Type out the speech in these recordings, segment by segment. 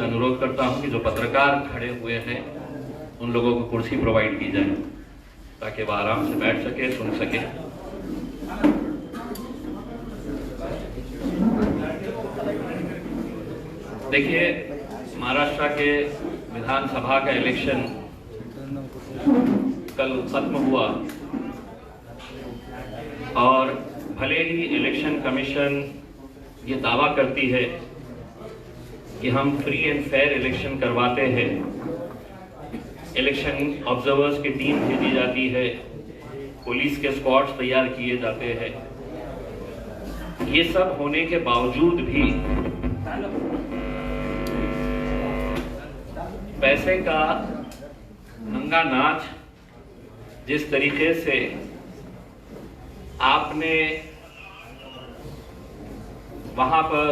से अनुरोध करता हूं कि जो पत्रकार खड़े हुए हैं उन लोगों को कुर्सी प्रोवाइड की जाए ताकि वह आराम से बैठ सके, सुन सके। देखिए, महाराष्ट्र के विधानसभा का इलेक्शन कल खत्म हुआ और भले ही इलेक्शन कमीशन ये दावा करती है कि हम फ्री एंड फेयर इलेक्शन करवाते हैं, इलेक्शन ऑब्जर्वर्स की टीम भेजी जाती है, पुलिस के स्क्वाड्स तैयार किए जाते हैं, ये सब होने के बावजूद भी पैसे का नंगा नाच जिस तरीके से आपने वहां पर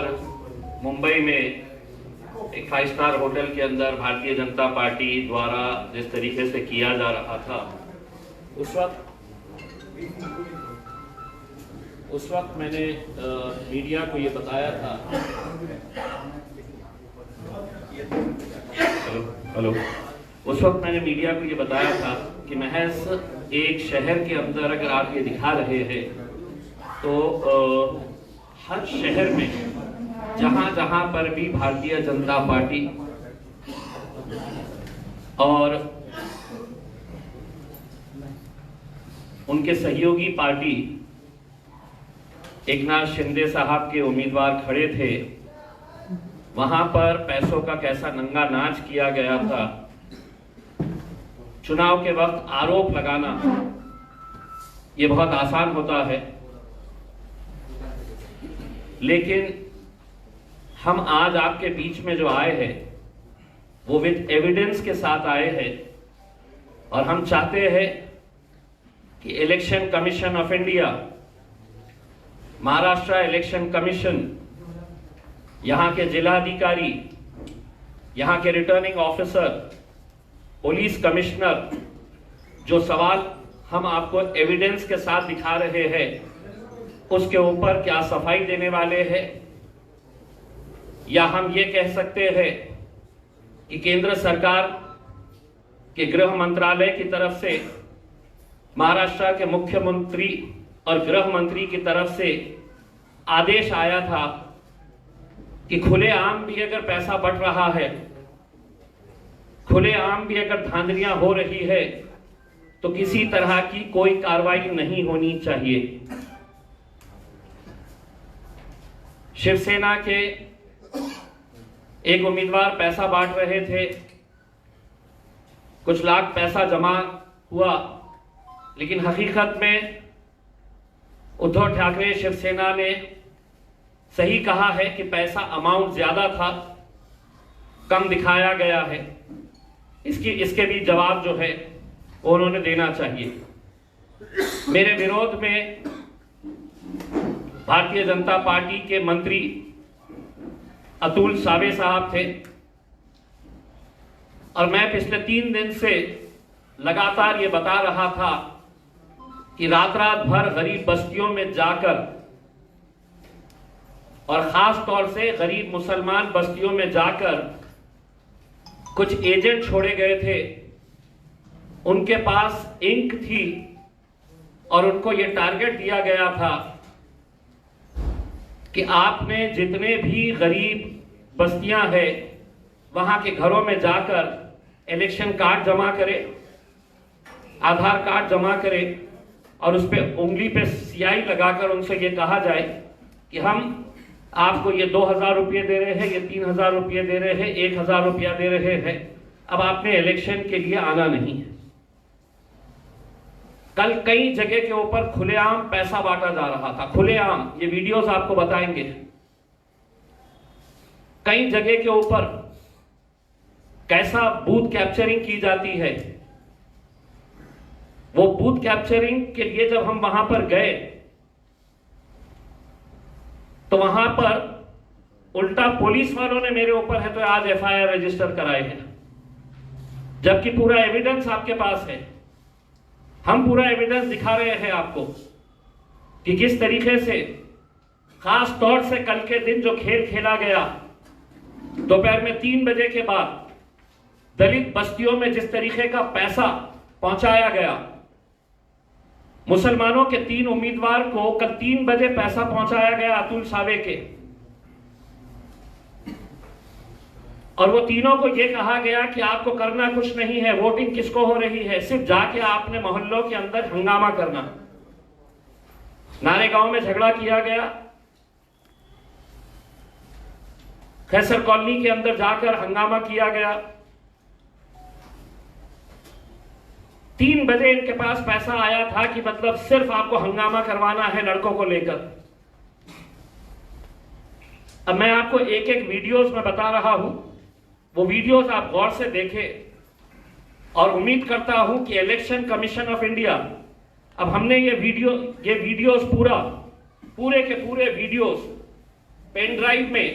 मुंबई में एक 5 स्टार होटल के अंदर भारतीय जनता पार्टी द्वारा जिस तरीके से किया जा रहा था, उस वक्त मैंने मीडिया को ये बताया था। हेलो, उस वक्त मैंने मीडिया को ये बताया था कि महज एक शहर के अंदर अगर आप ये दिखा रहे हैं तो हर शहर में जहां जहां पर भी भारतीय जनता पार्टी और उनके सहयोगी पार्टी एकनाथ शिंदे साहब के उम्मीदवार खड़े थे, वहां पर पैसों का कैसा नंगा नाच किया गया था। चुनाव के वक्त आरोप लगाना ये बहुत आसान होता है, लेकिन हम आज आपके बीच में जो आए हैं वो विद एविडेंस के साथ आए हैं और हम चाहते हैं कि election commission of India, Maharashtra election commission, यहां के जिलाधिकारी, यहां के रिटर्निंग ऑफिसर, पुलिस कमिश्नर, जो सवाल हम आपको एविडेंस के साथ दिखा रहे हैं उसके ऊपर क्या सफाई देने वाले हैं, या हम ये कह सकते हैं कि केंद्र सरकार के गृह मंत्रालय की तरफ से, महाराष्ट्र के मुख्यमंत्री और गृह मंत्री की तरफ से आदेश आया था कि खुलेआम भी अगर पैसा बढ़ रहा है, खुलेआम भी अगर धांधलियां हो रही है तो किसी तरह की कोई कार्रवाई नहीं होनी चाहिए। शिवसेना के एक उम्मीदवार पैसा बांट रहे थे, कुछ लाख पैसा जमा हुआ, लेकिन हकीकत में उद्धव ठाकरे शिवसेना ने सही कहा है कि पैसा अमाउंट ज्यादा था, कम दिखाया गया है। इसके भी जवाब जो है वो उन्होंने देना चाहिए। मेरे विरोध में भारतीय जनता पार्टी के मंत्री अतुल सावे साहब थे और मैं पिछले 3 दिन से लगातार ये बता रहा था कि रात रात भर गरीब बस्तियों में जाकर और खास तौर से गरीब मुसलमान बस्तियों में जाकर कुछ एजेंट छोड़े गए थे, उनके पास इंक थी और उनको ये टारगेट दिया गया था कि आपने जितने भी गरीब बस्तियां हैं वहां के घरों में जाकर इलेक्शन कार्ड जमा करें, आधार कार्ड जमा करें और उस पर उंगली पे स्याही लगाकर उनसे ये कहा जाए कि हम आपको ये 2000 रुपये दे रहे हैं, ये 3000 रुपये दे रहे हैं, 1000 रुपया दे रहे हैं, अब आपने इलेक्शन के लिए आना नहीं है। कल कई जगह के ऊपर खुलेआम पैसा बांटा जा रहा था, खुलेआम, ये वीडियोस आपको बताएंगे। कई जगह के ऊपर कैसा बूथ कैप्चरिंग की जाती है। वो बूथ कैप्चरिंग के लिए जब हम वहां पर गए तो वहां पर उल्टा पुलिस वालों ने मेरे ऊपर है तो आज एफआईआर रजिस्टर कराए हैं, जबकि पूरा एविडेंस आपके पास है। हम पूरा एविडेंस दिखा रहे हैं आपको कि किस तरीके से खास तौर से कल के दिन जो खेल खेला गया दोपहर में 3 बजे के बाद दलित बस्तियों में जिस तरीके का पैसा पहुंचाया गया, मुसलमानों के 3 उम्मीदवार को कल 3 बजे पैसा पहुंचाया गया अतुल सावे के, और वो तीनों को ये कहा गया कि आपको करना कुछ नहीं है, वोटिंग किसको हो रही है, सिर्फ जाके आपने मोहल्लों के अंदर हंगामा करना। नारेगांव में झगड़ा किया गया, खैसर कॉलोनी के अंदर जाकर हंगामा किया गया। 3 बजे इनके पास पैसा आया था कि मतलब सिर्फ आपको हंगामा करवाना है लड़कों को लेकर। अब मैं आपको एक एक वीडियोस में बता रहा हूं, वो वीडियोस आप गौर से देखें और उम्मीद करता हूं कि इलेक्शन कमीशन ऑफ इंडिया, अब हमने ये वीडियोस पूरे के पूरे वीडियोस पेन ड्राइव में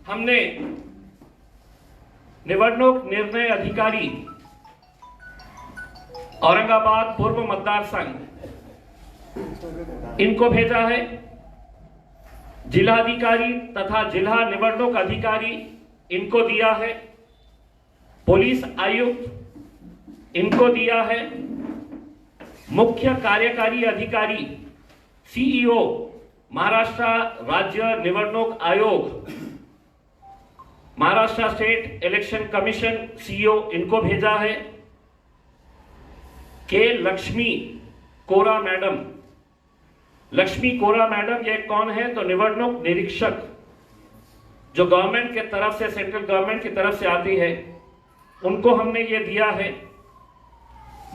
हमने निवडणूक निर्णय अधिकारी औरंगाबाद पूर्व मतदार संघ इनको भेजा है, जिलाधिकारी तथा जिला निवडणूक अधिकारी इनको दिया है, पुलिस आयुक्त इनको दिया है, मुख्य कार्यकारी अधिकारी सीईओ महाराष्ट्र राज्य निवडणूक आयोग, Maharashtra state election commission CEO इनको भेजा है, के लक्ष्मी कोरा मैडम। लक्ष्मी कोरा मैडम ये कौन है? तो निवडणूक निरीक्षक जो गवर्नमेंट के तरफ से, सेंट्रल गवर्नमेंट की तरफ से आती है, उनको हमने ये दिया है।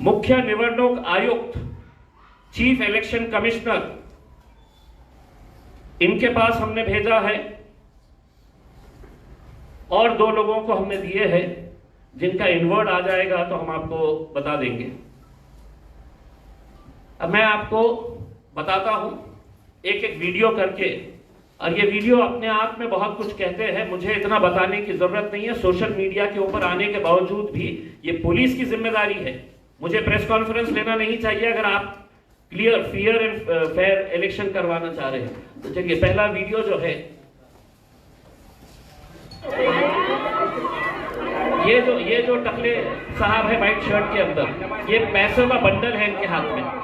मुख्य निवडणूक आयुक्त चीफ इलेक्शन कमिश्नर इनके पास हमने भेजा है, और 2 लोगों को हमने दिए हैं जिनका इनवर्ड आ जाएगा तो हम आपको बता देंगे। अब मैं आपको बताता हूं एक एक वीडियो करके, और ये वीडियो अपने आप में बहुत कुछ कहते हैं, मुझे इतना बताने की जरूरत नहीं है। सोशल मीडिया के ऊपर आने के बावजूद भी ये पुलिस की जिम्मेदारी है, मुझे प्रेस कॉन्फ्रेंस लेना नहीं चाहिए अगर आप clear fair and fair election करवाना चाह रहे हैं। तो चलिए पहला वीडियो जो है, ये जो टकले साहब है व्हाइट शर्ट के अंदर, ये पैसों का बंडल है इनके हाथ में।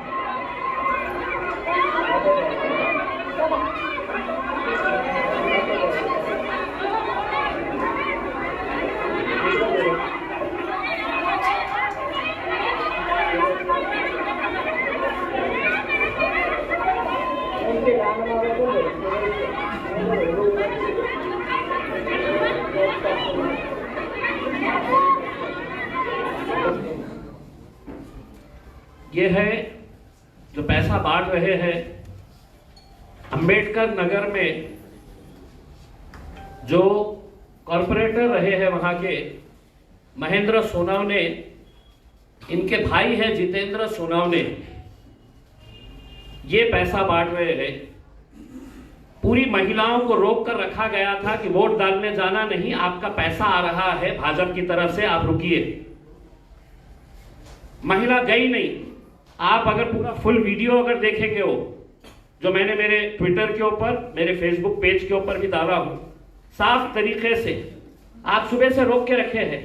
ये है जो पैसा बांट रहे हैं अंबेडकर नगर में, जो कॉर्पोरेटर रहे हैं वहां के महेंद्र सोनवने, इनके भाई है जितेंद्र सोनवने, ये पैसा बांट रहे हैं। पूरी महिलाओं को रोक कर रखा गया था कि वोट डालने जाना नहीं, आपका पैसा आ रहा है भाजपा की तरफ से, आप रुकिए। महिला गई नहीं। आप अगर पूरा फुल वीडियो अगर देखेंगे हो, जो मैंने मेरे ट्विटर के ऊपर, मेरे फेसबुक पेज के ऊपर भी डाला हूं, साफ तरीके से आप सुबह से रोक के रखे हैं।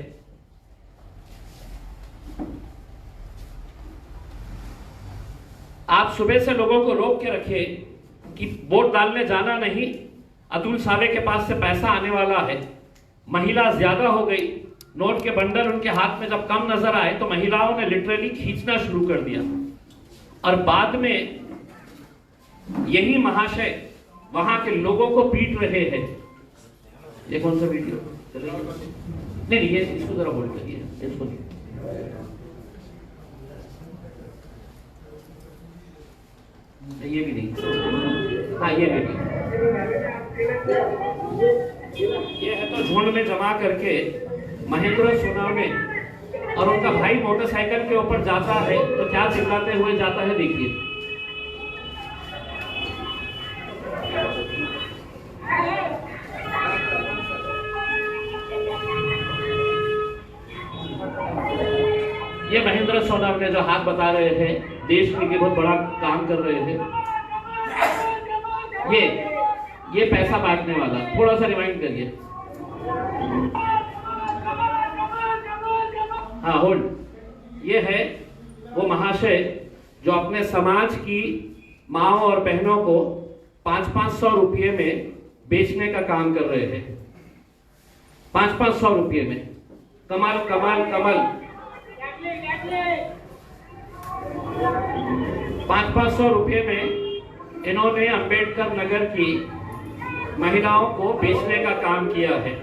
आप सुबह से लोगों को रोक के रखे कि वोट डालने जाना नहीं, अतुल सावे के पास से पैसा आने वाला है। महिला ज्यादा हो गई, नोट के बंडल उनके हाथ में जब कम नजर आए तो महिलाओं ने लिटरली खींचना शुरू कर दिया, और बाद में यही महाशय वहां के लोगों को पीट रहे हैं। ये कौन सा वीडियो नहीं, ये इसको जरा होल्ड करिए, इसको ये भी नहीं, हाँ ये भी। ये है तो झुंड में जमा करके महेंद्र सोनवने और उनका भाई मोटरसाइकिल के ऊपर जाता है तो क्या चिल्लाते हुए जाता है, देखिए। ये महेंद्र सोनवने जो हाथ बता रहे हैं, देश के लिए बहुत बड़ा काम कर रहे हैं, ये पैसा बांटने वाला। थोड़ा सा रिवाइंड करिए। हाँ होल्ड। ये है वो महाशय जो अपने समाज की माओ और बहनों को 500-500 रुपये में बेचने का काम कर रहे हैं। 500-500 रुपये में। कमाल कमाल कमाल। 500-500 रुपये में इन्होंने अंबेडकर नगर की महिलाओं को बेचने का काम किया है।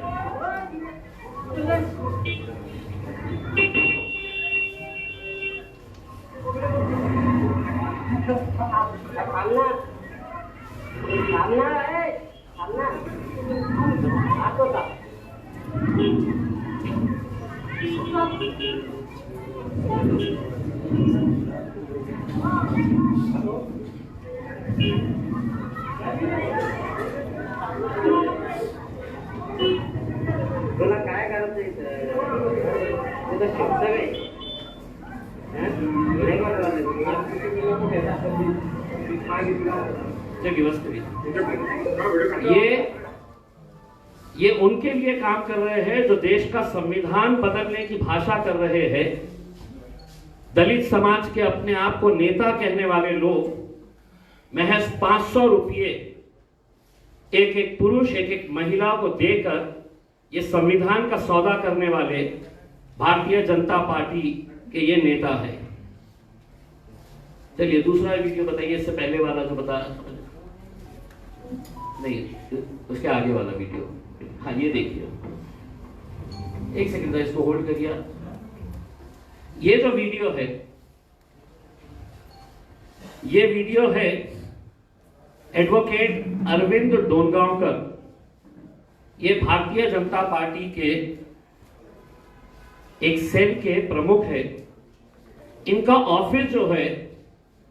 तुला काय करायचं ये उनके लिए काम कर रहे हैं जो देश का संविधान बदलने की भाषा कर रहे हैं। दलित समाज के अपने आप को नेता कहने वाले लोग महज 500 रुपये एक एक पुरुष एक एक महिला को देकर ये संविधान का सौदा करने वाले भारतीय जनता पार्टी के ये नेता है। चलिए दूसरा वीडियो बताइए, इससे पहले वाला जो बता नहीं, उसके आगे वाला वीडियो। हाँ ये देखिए, एक सेकंड इसको होल्ड करिए। ये जो वीडियो है, ये वीडियो है एडवोकेट अरविंद डोनगांवकर। ये भारतीय जनता पार्टी के एक सेल के प्रमुख है। इनका ऑफिस जो है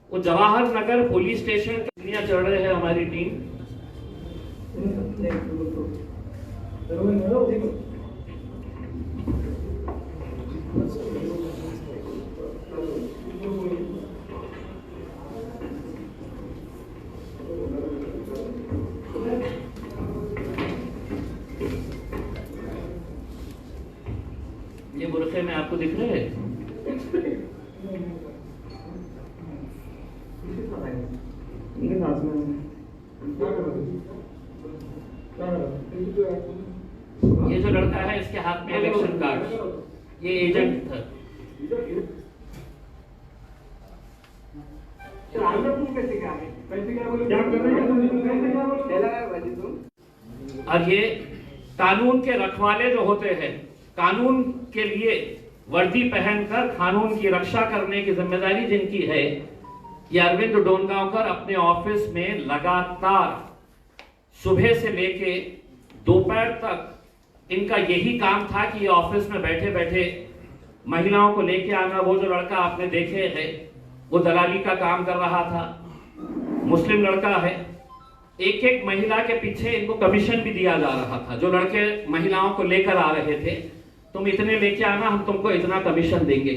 वो जवाहर नगर पुलिस स्टेशन के लिए चढ़ रहे हैं हमारी टीम। ये बुरखे में आपको दिख रहे हैं? ये जो लड़का है इसके हाथ में इलेक्शन कार्ड, ये एजेंट था। और ये कानून के रखवाले जो होते हैं, कानून के लिए वर्दी पहनकर कानून की रक्षा करने की जिम्मेदारी जिनकी है, ये अरविंद डोनगांवकर अपने ऑफिस में लगातार सुबह से लेके दोपहर तक इनका यही काम था कि ये ऑफिस में बैठे बैठे महिलाओं को लेके आना। वो जो लड़का आपने देखे है वो दलाली का काम कर रहा था, मुस्लिम लड़का है। एक एक महिला के पीछे इनको कमीशन भी दिया जा रहा था। जो लड़के महिलाओं को लेकर आ रहे थे, तुम इतने लेके आना, हम तुमको इतना कमीशन देंगे।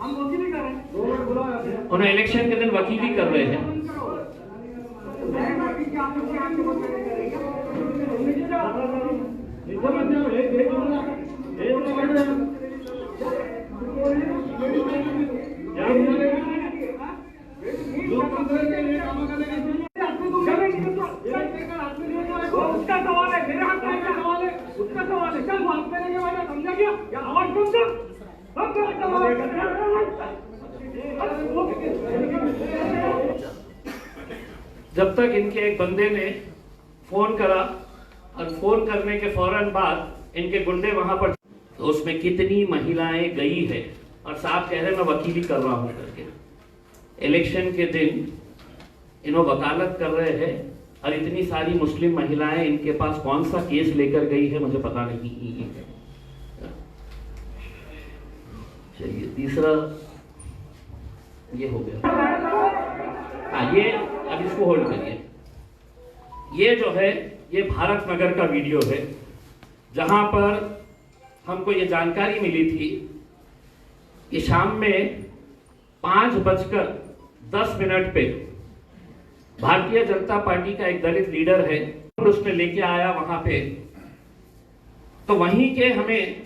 हम वकीली कर रहे हैं, उन्हें इलेक्शन के दिन वकीली कर रहे हैं। उसका सवाल है, मेरे हाथ में सवाल है, उसका सवाल है। चल हाथ में लेके वाला समझा गया या आवाज समझा? जब तक इनके एक बंदे ने फोन करा और फोन करने के फौरन बाद इनके गुंडे वहां पर, तो उसमें कितनी महिलाएं गई है और साहब कह रहे मैं वकीली कर रहा हूं करके। इलेक्शन के दिन इन्हों वकालत कर रहे हैं और इतनी सारी मुस्लिम महिलाएं इनके पास कौन सा केस लेकर गई है मुझे पता नहीं है। चलिए तीसरा ये हो गया। हाँ ये अब इसको होल्ड करिए। ये जो है ये भारत नगर का वीडियो है जहां पर हमको ये जानकारी मिली थी कि शाम में 5:10 पे भारतीय जनता पार्टी का एक दलित लीडर है, उसने लेके आया वहां पे तो वहीं के हमें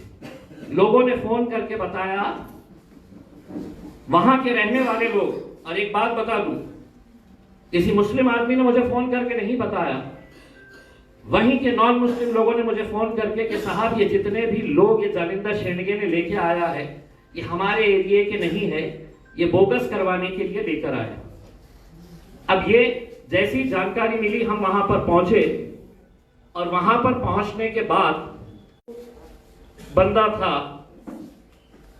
लोगों ने फोन करके बताया, वहां के रहने वाले लोग। और एक बात बता दूं, किसी मुस्लिम आदमी ने मुझे फोन करके नहीं बताया, वहीं के नॉन मुस्लिम लोगों ने मुझे फोन करके कि साहब ये जितने भी लोग ये जालिंदर शेंडगे ने लेके आया है, ये हमारे एरिया के नहीं है, ये बोगस करवाने के लिए लेकर आया। अब ये जैसी जानकारी मिली, हम वहां पर पहुंचे और वहां पर पहुंचने के बाद बंदा था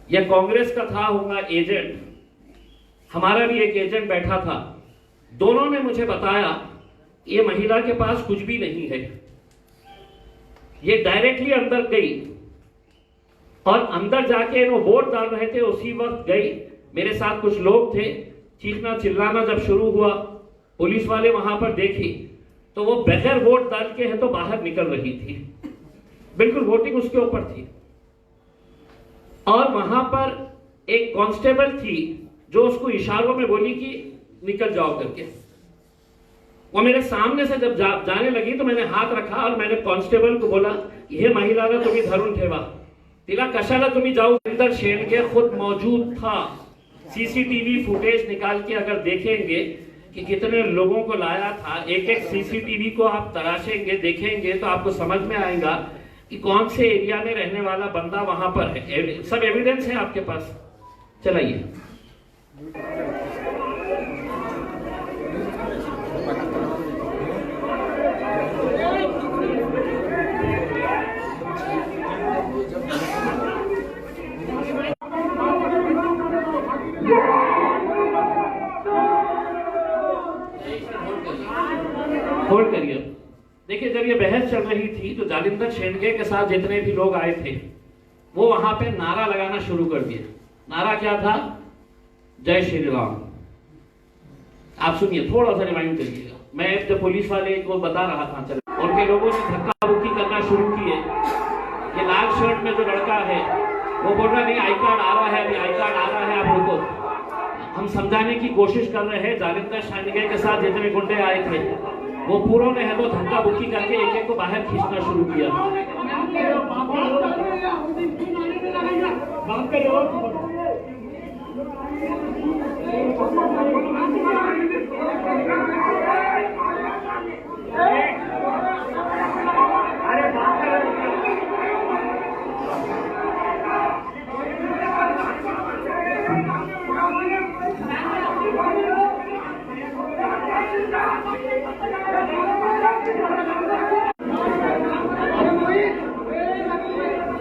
या कांग्रेस का था होगा एजेंट, हमारा भी एक एजेंट बैठा था। दोनों ने मुझे बताया ये महिला के पास कुछ भी नहीं है। ये डायरेक्टली अंदर गई और अंदर जाके वो वोट डाल रहे थे, उसी वक्त गई। मेरे साथ कुछ लोग थे, चीखना चिल्लाना जब शुरू हुआ, पुलिस वाले वहां पर देखी तो वो बगैर वोट डाल के है तो बाहर निकल रही थी, बिल्कुल वोटिंग उसके ऊपर थी। और वहां पर एक कांस्टेबल थी जो उसको इशारों में बोली कि निकल जाओ करके। वो मेरे सामने से जब जाने लगी तो मैंने हाथ रखा और मैंने कांस्टेबल को बोला, हे महिलाला तुम्ही धरून ठेवा, तिला कशाला तुम्ही जाऊ। जालिंदर शेंडगे खुद मौजूद था। सीसीटीवी फुटेज निकाल के अगर देखेंगे कि कितने लोगों को लाया था, एक एक सीसीटीवी को आप तराशेंगे, देखेंगे तो आपको समझ में आएगा कि कौन से एरिया में रहने वाला बंदा वहां पर है। सब एविडेंस है आपके पास, चलाइए। होल्ड करिए। देखिए, जब ये बहस चल रही थी तो जालिंदर शेंडगे के साथ जितने भी लोग आए थे वो वहां पे नारा लगाना शुरू कर दिया। नारा क्या था? जय श्री राम। आप सुनिए, थोड़ा सा रिवाइंड करिएगा। मैं जब पुलिस वाले को बता रहा था, चल उनके लोगों ने धक्का मुक्की करना शुरू किए। ये लाल शर्ट में जो लड़का है वो बोल रहा नहीं आई कार्ड आ रहा है, अभी आई कार्ड आ रहा है, आप रुको। हम समझाने की कोशिश कर रहे हैं। जालिंदर शेंडगे के साथ जितने गुंडे आए थे वो पूरों ने है तो धक्का बुक्की करके एक एक को बाहर खींचना शुरू किया।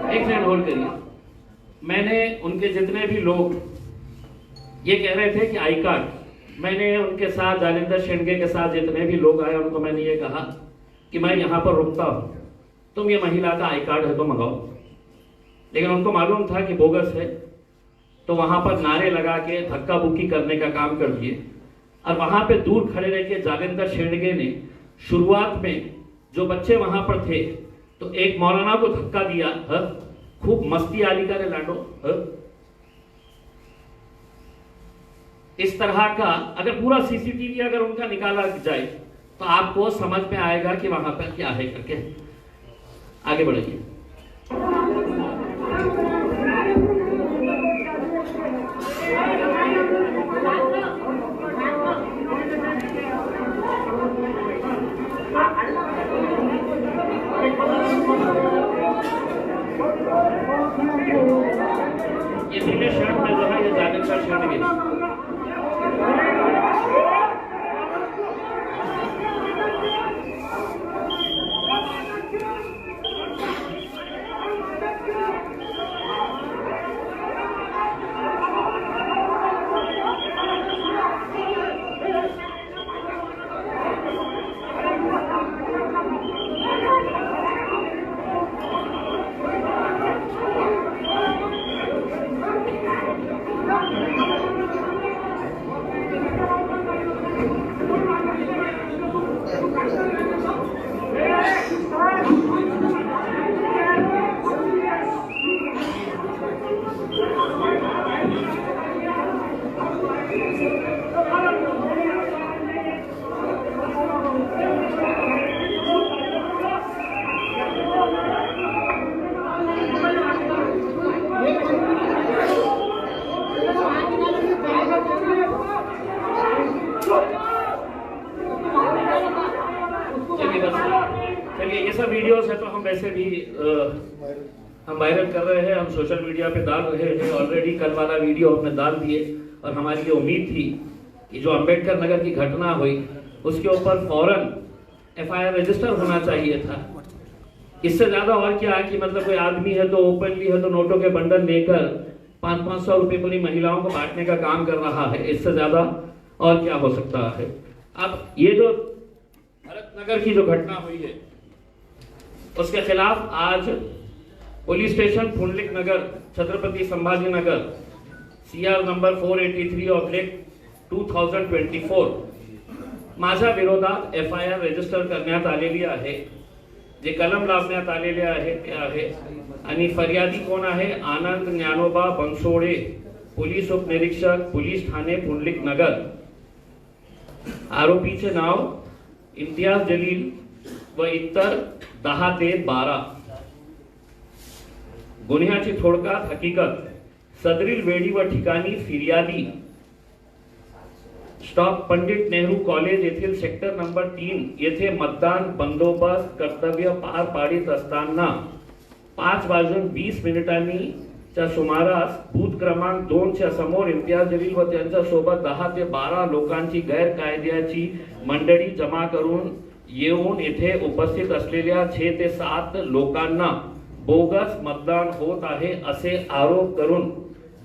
एक सेकंड होल्ड करिए। मैंने उनके जितने भी लोग ये कह रहे थे कि आई कार्ड, मैंने उनके साथ जालिंदर शेंडगे के साथ जितने भी लोग आए उनको मैंने ये कहा कि मैं यहाँ पर रुकता हूँ, तुम ये महिला का आई कार्ड है तो मंगाओ। लेकिन उनको मालूम था कि बोगस है, तो वहां पर नारे लगा के धक्का बुक्की करने का काम कर दिए। और वहां पे दूर खड़े रह के जालिंदर शेंडगे ने शुरुआत में जो बच्चे वहां पर थे तो एक मौलाना को धक्का दिया, खूब मस्ती आली करे लाडो। इस तरह का अगर पूरा सीसीटीवी अगर उनका निकाला जाए तो आपको समझ में आएगा कि वहां पर क्या है करके। आगे बढ़िए। ये नीले शर्ट में जो है ये जालिंदर शेंडगे। वैसे भी हम वायरल कर रहे हैं, हम सोशल मीडिया पे डाल रहे हैं। ऑलरेडी कल वाला वीडियो हमने डाल दिए और हमारी ये उम्मीद थी कि जो अंबेडकर नगर की घटना हुई उसके ऊपर फौरन FIR रजिस्टर होना चाहिए था। इससे ज्यादा और क्या है कि मतलब कोई आदमी है तो ओपनली है तो नोटों के बंडल लेकर 500-500 रुपए पूरी महिलाओं को बांटने का काम कर रहा है। इससे ज्यादा और क्या हो सकता है। अब ये जो भरत नगर की जो घटना हुई है उसके खिलाफ आज पुलिस स्टेशन पुंडलिक नगर छत्रपति संभाजी नगर CR नंबर 483/2024 माझ्या विरोधात FIR रजिस्टर करण्यात आलेली आहे। जे कलम लावण्यात आलेले आहे ते आहे आणि फरियादी कोण आहे? आनंद ज्ञानोबा बनसोडे, पोलीस उपनिरीक्षक, पोलीस ठाणे पुंडलिक नगर। आरोपीचे नाव इम्तियाज जलील व इतर 10 ते 12। गुन्ह्याची थोडक्यात हकीकत, सदरील वेळी व ठिकाणी फिर्यादी स्टॉप पंडित नेहरू कॉलेज येथील सेक्टर नंबर 3 येथे मतदान बंदोबस्त कर्तव्य पार पाडित असताना 5:20 च्या सुमारास बूथ क्रमांक 2 च्या समोर इम्तियाज जलील व त्यांच्या सोबत 10 ते 12 लोकांची गैरकायद्याची मंडळी जमा करून येऊन येथे उपस्थित असलेल्या 6 ते 7 लोकांना बोगस मतदान होत आहे असे आरोप करून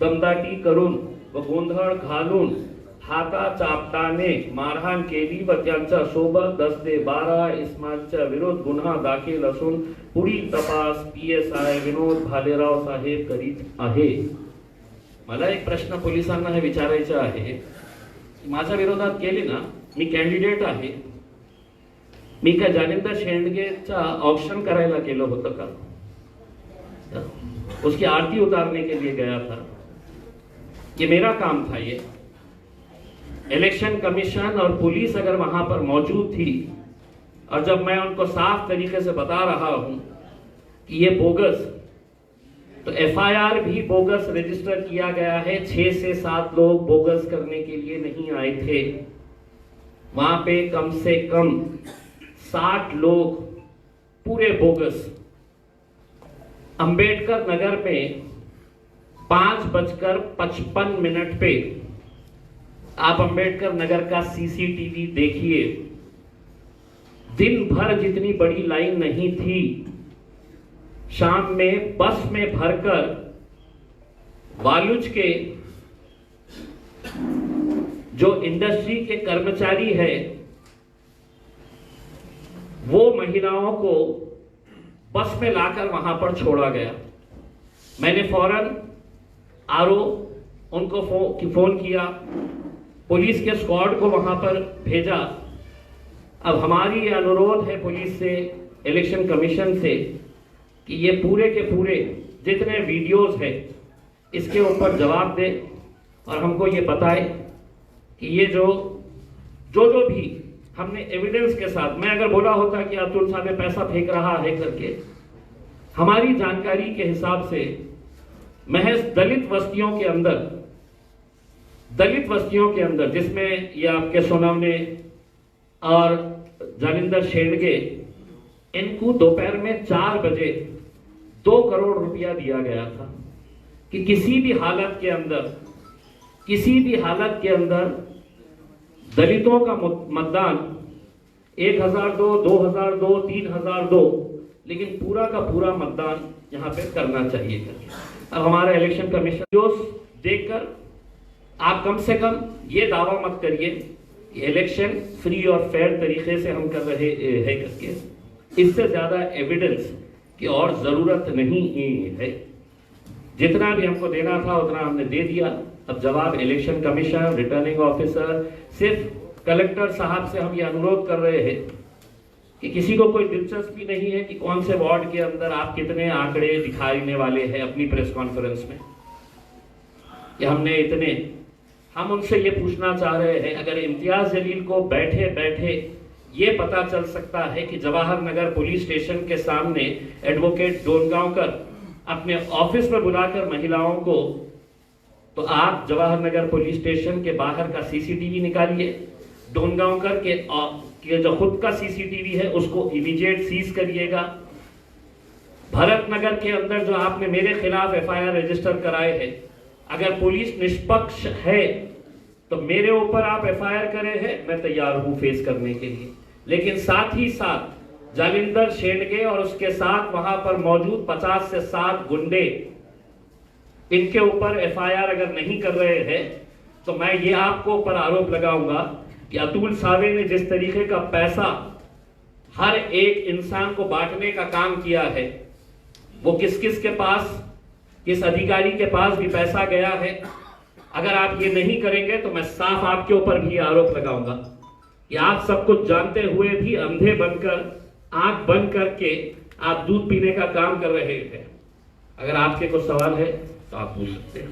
दमदाटी करून व गोंधळ घालून हाताचापटाने मारहाण केली व त्यांच्या सोबत 10 ते 12 इस्माईलच्या विरोध गुन्हा दाखल असून पुढील तपास PSI विनोद भालेराव साहेब करीत आहे। मला एक प्रश्न पोलिसांना हे विचारायचे आहे, माझ्या विरोधात केली ना, मी कॅन्डिडेट आहे, मी काय जालिंदर शेंडगेचा ऑप्शन करायला केलं होतं का? उसकी आरती उतारने के लिए गया था, ये मेरा काम था। ये इलेक्शन कमीशन और पुलिस अगर वहां पर मौजूद थी और जब मैं उनको साफ तरीके से बता रहा हूं कि ये बोगस, तो FIR भी बोगस रजिस्टर किया गया है। 6 से 7 लोग बोगस करने के लिए नहीं आए थे, वहां पे कम से कम 60 लोग पूरे बोगस। अंबेडकर नगर में 5:55 पे आप अंबेडकर नगर का CCTV देखिए, दिन भर जितनी बड़ी लाइन नहीं थी, शाम में बस में भरकर वालुज के जो इंडस्ट्री के कर्मचारी है वो महिलाओं को बस में लाकर वहां पर छोड़ा गया। मैंने फौरन RO उनको फोन किया, पुलिस के स्क्वाड को वहां पर भेजा। अब हमारी ये अनुरोध है पुलिस से, इलेक्शन कमीशन से कि ये पूरे के पूरे जितने वीडियोस है इसके ऊपर जवाब दे और हमको ये बताए कि ये जो भी हमने एविडेंस के साथ, मैं अगर बोला होता कि अतुल साहब पैसा फेंक रहा है करके, हमारी जानकारी के हिसाब से महज दलित वस्तियों के अंदर जिसमें ये आपके सोनवने और जालिंदर शेंडगे, इनको दोपहर में 4 बजे 2 करोड़ रुपया दिया गया था कि किसी भी हालत के अंदर दलितों का मतदान 1002, 2002, 3002, लेकिन पूरा का पूरा मतदान यहाँ पे करना चाहिए करके। अब हमारा इलेक्शन कमीशन जो देखकर आप कम से कम ये दावा मत करिए कि इलेक्शन फ्री और फेयर तरीके से हम कर रहे हैं करके। इससे ज्यादा एविडेंस की और जरूरत नहीं है। जितना भी हमको देना था उतना हमने दे दिया। अब जवाब इलेक्शन कमीशन, रिटर्निंग ऑफिसर, सिर्फ कलेक्टर साहब से हम ये अनुरोध कर रहे हैं कि किसी को कोई दिलचस्पी नहीं है कि कौन से वार्ड के अंदर आप कितने आंकड़े दिखाने वाले हैं अपनी प्रेस कॉन्फ्रेंस में, कि हमने इतने। हम उनसे ये पूछना चाह रहे हैं, अगर इम्तियाज जलील को बैठे बैठे ये पता चल सकता है कि जवाहर नगर पुलिस स्टेशन के सामने एडवोकेट डोनगांवकर अपने ऑफिस में बुलाकर महिलाओं को, तो आप जवाहर नगर पुलिस स्टेशन के बाहर का CCTV निकालिए, डोनगांवकर के जो खुद का CCTV है उसको इमीडिएट सीज करिएगा। भरतनगर के अंदर जो आपने मेरे खिलाफ एफआईआर रजिस्टर कराए हैं, अगर पुलिस निष्पक्ष है तो मेरे ऊपर आप एफआईआर करे हैं, मैं तैयार हूं फेस करने के लिए। लेकिन साथ ही साथ जालिंदर शेंडगे और उसके साथ वहां पर मौजूद 50 से 60 गुंडे, इनके ऊपर एफआईआर अगर नहीं कर रहे हैं तो मैं ये आपको ऊपर आरोप लगाऊंगा कि अतुल सावे ने जिस तरीके का पैसा हर एक इंसान को बांटने का काम किया है, वो किस किस के पास, किस अधिकारी के पास भी पैसा गया है, अगर आप ये नहीं करेंगे तो मैं साफ आपके ऊपर भी आरोप लगाऊंगा कि आप सब कुछ जानते हुए भी अंधे बनकर, आंख बंद करके आप दूध पीने का काम कर रहे हैं। अगर आपके कुछ सवाल है तो आप पूछ सकते हैं।